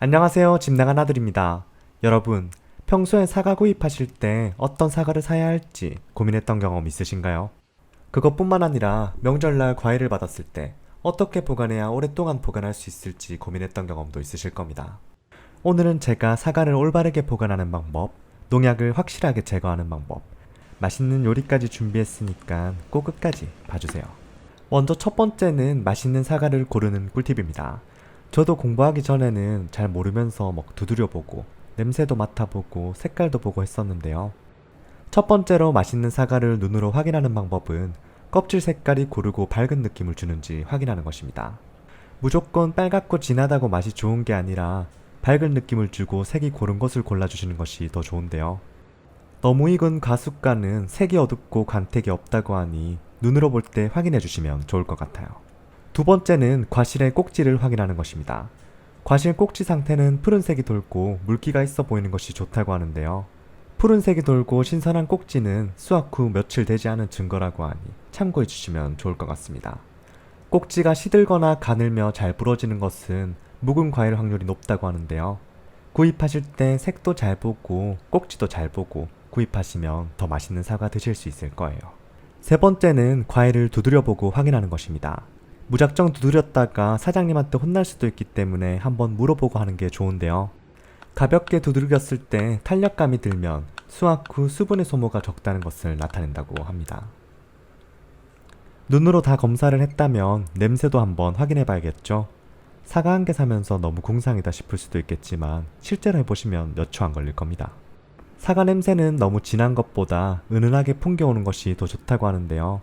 안녕하세요. 집 나간 아들입니다. 여러분, 평소에 사과 구입하실 때 어떤 사과를 사야 할지 고민했던 경험 있으신가요? 그것뿐만 아니라 명절날 과일을 받았을 때 어떻게 보관해야 오랫동안 보관할 수 있을지 고민했던 경험도 있으실 겁니다. 오늘은 제가 사과를 올바르게 보관하는 방법, 농약을 확실하게 제거하는 방법, 맛있는 요리까지 준비했으니까 꼭 끝까지 봐주세요. 먼저 첫 번째는 맛있는 사과를 고르는 꿀팁입니다. 저도 공부하기 전에는 잘 모르면서 막 두드려보고 냄새도 맡아보고 색깔도 보고 했었는데요. 첫 번째로 맛있는 사과를 눈으로 확인하는 방법은 껍질 색깔이 고르고 밝은 느낌을 주는지 확인하는 것입니다. 무조건 빨갛고 진하다고 맛이 좋은 게 아니라 밝은 느낌을 주고 색이 고른 것을 골라주시는 것이 더 좋은데요. 너무 익은 과숫가는 색이 어둡고 광택이 없다고 하니 눈으로 볼 때 확인해 주시면 좋을 것 같아요. 두 번째는 과실의 꼭지를 확인하는 것입니다. 과실 꼭지 상태는 푸른색이 돌고 물기가 있어 보이는 것이 좋다고 하는데요. 푸른색이 돌고 신선한 꼭지는 수확 후 며칠 되지 않은 증거라고 하니 참고해 주시면 좋을 것 같습니다. 꼭지가 시들거나 가늘며 잘 부러지는 것은 묵은 과일 확률이 높다고 하는데요. 구입하실 때 색도 잘 보고 꼭지도 잘 보고 구입하시면 더 맛있는 사과 드실 수 있을 거예요. 세 번째는 과일을 두드려보고 확인하는 것입니다. 무작정 두드렸다가 사장님한테 혼날 수도 있기 때문에 한번 물어보고 하는 게 좋은데요. 가볍게 두드렸을 때 탄력감이 들면 수확 후 수분의 소모가 적다는 것을 나타낸다고 합니다. 눈으로 다 검사를 했다면 냄새도 한번 확인해 봐야겠죠? 사과 한 개 사면서 너무 궁상이다 싶을 수도 있겠지만 실제로 해보시면 몇 초 안 걸릴 겁니다. 사과 냄새는 너무 진한 것보다 은은하게 풍겨오는 것이 더 좋다고 하는데요.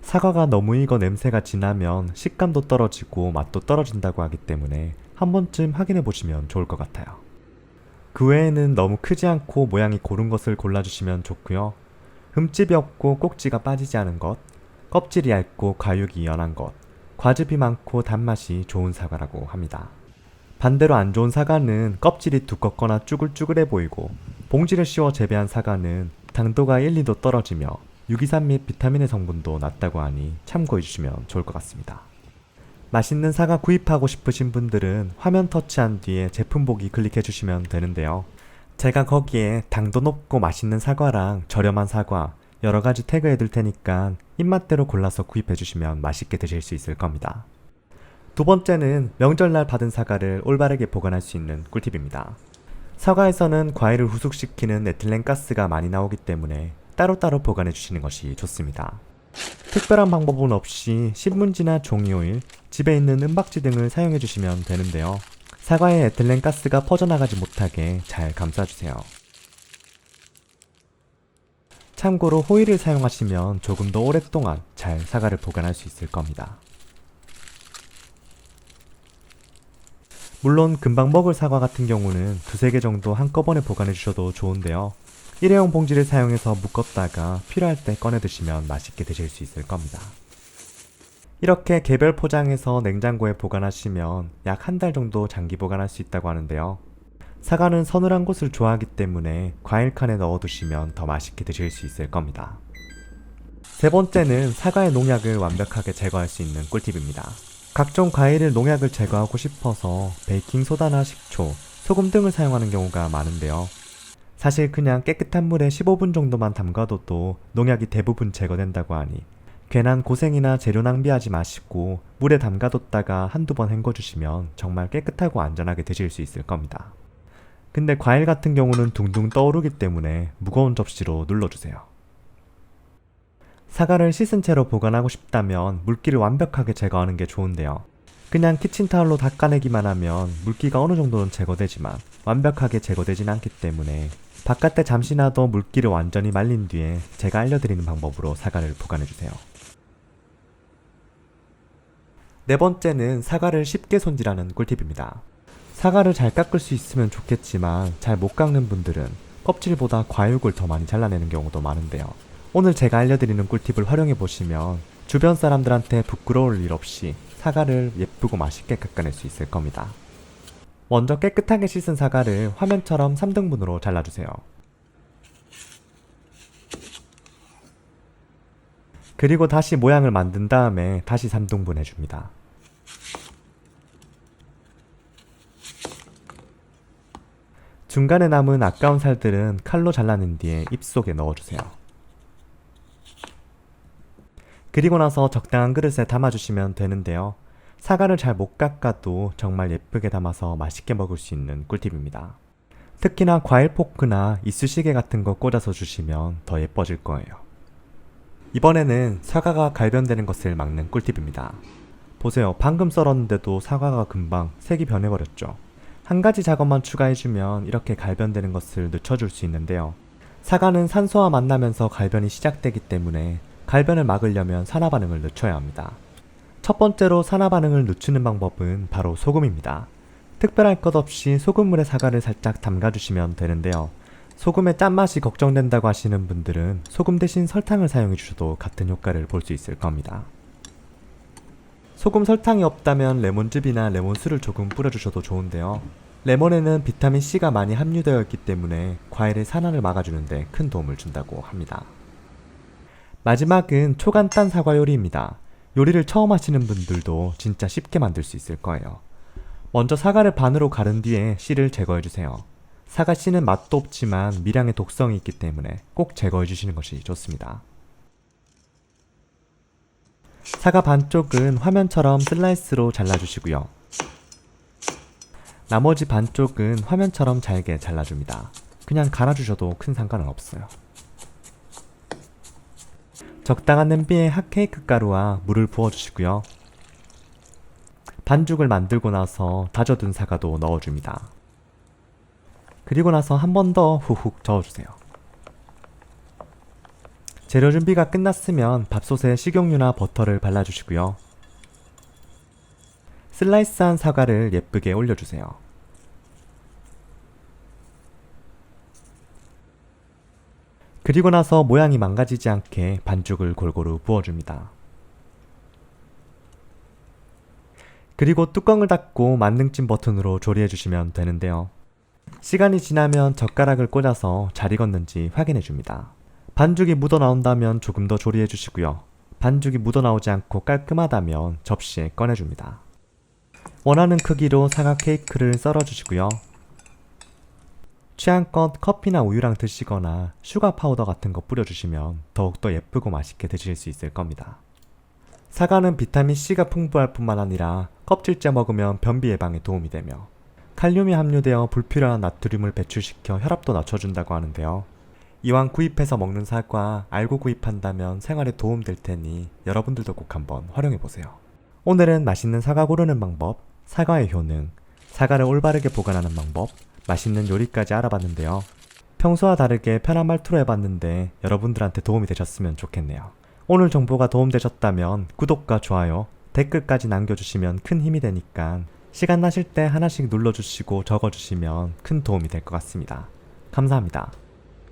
사과가 너무 익어 냄새가 진하면 식감도 떨어지고 맛도 떨어진다고 하기 때문에 한 번쯤 확인해 보시면 좋을 것 같아요. 그 외에는 너무 크지 않고 모양이 고른 것을 골라주시면 좋고요. 흠집이 없고 꼭지가 빠지지 않은 것, 껍질이 얇고 과육이 연한 것, 과즙이 많고 단맛이 좋은 사과라고 합니다. 반대로 안 좋은 사과는 껍질이 두껍거나 쭈글쭈글해 보이고 봉지를 씌워 재배한 사과는 당도가 1, 2도 떨어지며 유기산 및 비타민의 성분도 낮다고 하니 참고해 주시면 좋을 것 같습니다. 맛있는 사과 구입하고 싶으신 분들은 화면 터치한 뒤에 제품 보기 클릭해 주시면 되는데요. 제가 거기에 당도 높고 맛있는 사과랑 저렴한 사과 여러가지 태그해 둘 테니까 입맛대로 골라서 구입해 주시면 맛있게 드실 수 있을 겁니다. 두 번째는 명절날 받은 사과를 올바르게 보관할 수 있는 꿀팁입니다. 사과에서는 과일을 후숙시키는 에틸렌가스가 많이 나오기 때문에 따로따로 보관해 주시는 것이 좋습니다. 특별한 방법은 없이 신문지나 종이오일, 집에 있는 은박지 등을 사용해 주시면 되는데요. 사과에 에틸렌가스가 퍼져나가지 못하게 잘 감싸주세요. 참고로 호일을 사용하시면 조금 더 오랫동안 잘 사과를 보관할 수 있을 겁니다. 물론 금방 먹을 사과 같은 경우는 두세 개 정도 한꺼번에 보관해 주셔도 좋은데요. 일회용 봉지를 사용해서 묶었다가 필요할 때 꺼내 드시면 맛있게 드실 수 있을 겁니다. 이렇게 개별 포장해서 냉장고에 보관하시면 약 한 달 정도 장기 보관할 수 있다고 하는데요. 사과는 서늘한 곳을 좋아하기 때문에 과일칸에 넣어두시면 더 맛있게 드실 수 있을 겁니다. 세 번째는 사과의 농약을 완벽하게 제거할 수 있는 꿀팁입니다. 각종 과일을 농약을 제거하고 싶어서 베이킹소다나 식초, 소금 등을 사용하는 경우가 많은데요. 사실 그냥 깨끗한 물에 15분 정도만 담가둬도 농약이 대부분 제거된다고 하니 괜한 고생이나 재료 낭비하지 마시고 물에 담가뒀다가 한두 번 헹궈주시면 정말 깨끗하고 안전하게 드실 수 있을 겁니다. 근데 과일 같은 경우는 둥둥 떠오르기 때문에 무거운 접시로 눌러주세요. 사과를 씻은 채로 보관하고 싶다면 물기를 완벽하게 제거하는 게 좋은데요. 그냥 키친타올로 닦아내기만 하면 물기가 어느 정도는 제거되지만 완벽하게 제거되진 않기 때문에 바깥에 잠시 놔둬 물기를 완전히 말린 뒤에 제가 알려드리는 방법으로 사과를 보관해주세요. 네 번째는 사과를 쉽게 손질하는 꿀팁입니다. 사과를 잘 깎을 수 있으면 좋겠지만 잘 못 깎는 분들은 껍질보다 과육을 더 많이 잘라내는 경우도 많은데요. 오늘 제가 알려드리는 꿀팁을 활용해 보시면 주변 사람들한테 부끄러울 일 없이 사과를 예쁘고 맛있게 깎아낼 수 있을 겁니다. 먼저 깨끗하게 씻은 사과를 화면처럼 3등분으로 잘라주세요. 그리고 다시 모양을 만든 다음에 다시 3등분 해줍니다. 중간에 남은 아까운 살들은 칼로 잘라낸 뒤에 입속에 넣어주세요. 그리고 나서 적당한 그릇에 담아주시면 되는데요. 사과를 잘 못 깎아도 정말 예쁘게 담아서 맛있게 먹을 수 있는 꿀팁입니다. 특히나 과일 포크나 이쑤시개 같은 거 꽂아서 주시면 더 예뻐질 거예요. 이번에는 사과가 갈변되는 것을 막는 꿀팁입니다. 보세요. 방금 썰었는데도 사과가 금방 색이 변해버렸죠. 한 가지 작업만 추가해주면 이렇게 갈변되는 것을 늦춰줄 수 있는데요. 사과는 산소와 만나면서 갈변이 시작되기 때문에 갈변을 막으려면 산화 반응을 늦춰야 합니다. 첫 번째로 산화 반응을 늦추는 방법은 바로 소금입니다. 특별할 것 없이 소금물에 사과를 살짝 담가주시면 되는데요. 소금의 짠맛이 걱정된다고 하시는 분들은 소금 대신 설탕을 사용해 주셔도 같은 효과를 볼 수 있을 겁니다. 소금 설탕이 없다면 레몬즙이나 레몬수를 조금 뿌려주셔도 좋은데요. 레몬에는 비타민C가 많이 함유되어 있기 때문에 과일의 산화를 막아주는데 큰 도움을 준다고 합니다. 마지막은 초간단 사과 요리입니다. 요리를 처음 하시는 분들도 진짜 쉽게 만들 수 있을 거예요. 먼저 사과를 반으로 가른 뒤에 씨를 제거해주세요. 사과 씨는 맛도 없지만 미량의 독성이 있기 때문에 꼭 제거해주시는 것이 좋습니다. 사과 반쪽은 화면처럼 슬라이스로 잘라주시고요. 나머지 반쪽은 화면처럼 잘게 잘라줍니다. 그냥 갈아주셔도 큰 상관은 없어요. 적당한 냄비에 핫케이크 가루와 물을 부어주시고요. 반죽을 만들고 나서 다져둔 사과도 넣어줍니다. 그리고 나서 한 번 더 훅훅 저어주세요. 재료 준비가 끝났으면 밥솥에 식용유나 버터를 발라주시고요. 슬라이스한 사과를 예쁘게 올려주세요. 그리고 나서 모양이 망가지지 않게 반죽을 골고루 부어줍니다. 그리고 뚜껑을 닫고 만능찜 버튼으로 조리해주시면 되는데요. 시간이 지나면 젓가락을 꽂아서 잘 익었는지 확인해줍니다. 반죽이 묻어나온다면 조금 더 조리해주시고요. 반죽이 묻어나오지 않고 깔끔하다면 접시에 꺼내줍니다. 원하는 크기로 사과 케이크를 썰어주시고요. 취향껏 커피나 우유랑 드시거나 슈가 파우더 같은 거 뿌려주시면 더욱더 예쁘고 맛있게 드실 수 있을 겁니다. 사과는 비타민C가 풍부할 뿐만 아니라 껍질째 먹으면 변비 예방에 도움이 되며 칼륨이 함유되어 불필요한 나트륨을 배출시켜 혈압도 낮춰준다고 하는데요. 이왕 구입해서 먹는 사과 알고 구입한다면 생활에 도움될 테니 여러분들도 꼭 한번 활용해보세요. 오늘은 맛있는 사과 고르는 방법, 사과의 효능, 사과를 올바르게 보관하는 방법, 맛있는 요리까지 알아봤는데요. 평소와 다르게 편한 말투로 해봤는데 여러분들한테 도움이 되셨으면 좋겠네요. 오늘 정보가 도움되셨다면 구독과 좋아요, 댓글까지 남겨주시면 큰 힘이 되니까 시간 나실 때 하나씩 눌러주시고 적어주시면 큰 도움이 될 것 같습니다. 감사합니다.